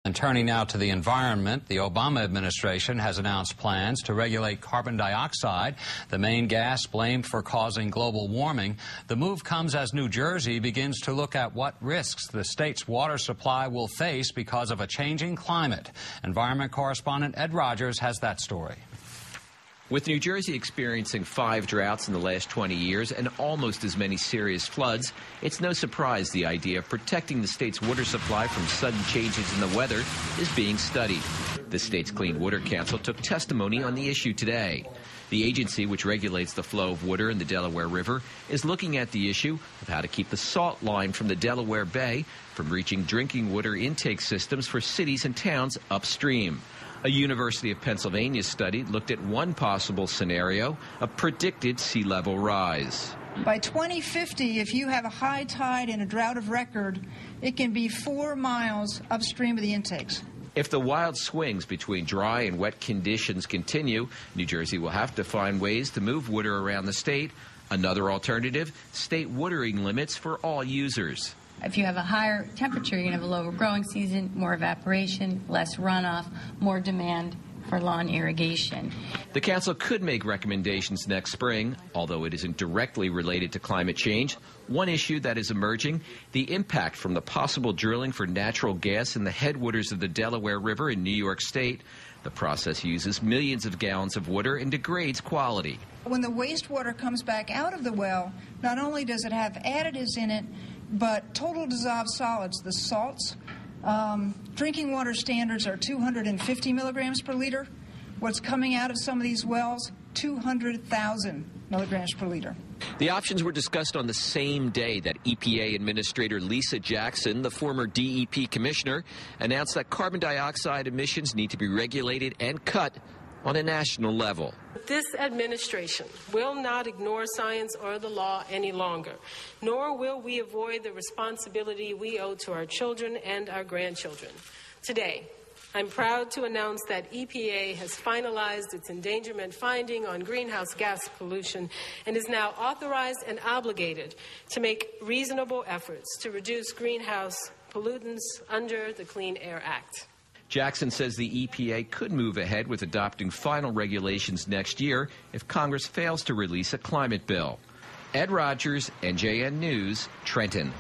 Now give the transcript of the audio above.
And turning now to the environment, the Obama administration has announced plans to regulate carbon dioxide, the main gas blamed for causing global warming. The move comes as New Jersey begins to look at what risks the state's water supply will face because of a changing climate. Environment correspondent Ed Rogers has that story. With New Jersey experiencing 5 droughts in the last 20 years and almost as many serious floods, it's no surprise the idea of protecting the state's water supply from sudden changes in the weather is being studied. The state's Clean Water Council took testimony on the issue today. The agency, which regulates the flow of water in the Delaware River, is looking at the issue of how to keep the salt line from the Delaware Bay from reaching drinking water intake systems for cities and towns upstream. A University of Pennsylvania study looked at one possible scenario, a predicted sea level rise. By 2050, if you have a high tide and a drought of record, it can be 4 miles upstream of the intakes. If the wild swings between dry and wet conditions continue, New Jersey will have to find ways to move water around the state. Another alternative, state watering limits for all users. If you have a higher temperature, you're going to have a lower growing season, more evaporation, less runoff, more demand for lawn irrigation. The council could make recommendations next spring, although it isn't directly related to climate change. One issue that is emerging, the impact from the possible drilling for natural gas in the headwaters of the Delaware River in New York State. The process uses millions of gallons of water and degrades quality. When the wastewater comes back out of the well, not only does it have additives in it, but total dissolved solids, the salts. Drinking water standards are 250 milligrams per liter. What's coming out of some of these wells, 200,000 milligrams per liter. The options were discussed on the same day that EPA Administrator Lisa Jackson, the former DEP commissioner, announced that carbon dioxide emissions need to be regulated and cut on a national level. This administration will not ignore science or the law any longer, nor will we avoid the responsibility we owe to our children and our grandchildren. Today, I'm proud to announce that EPA has finalized its endangerment finding on greenhouse gas pollution and is now authorized and obligated to make reasonable efforts to reduce greenhouse pollutants under the Clean Air Act. Jackson says the EPA could move ahead with adopting final regulations next year if Congress fails to release a climate bill. Ed Rogers, NJN News, Trenton.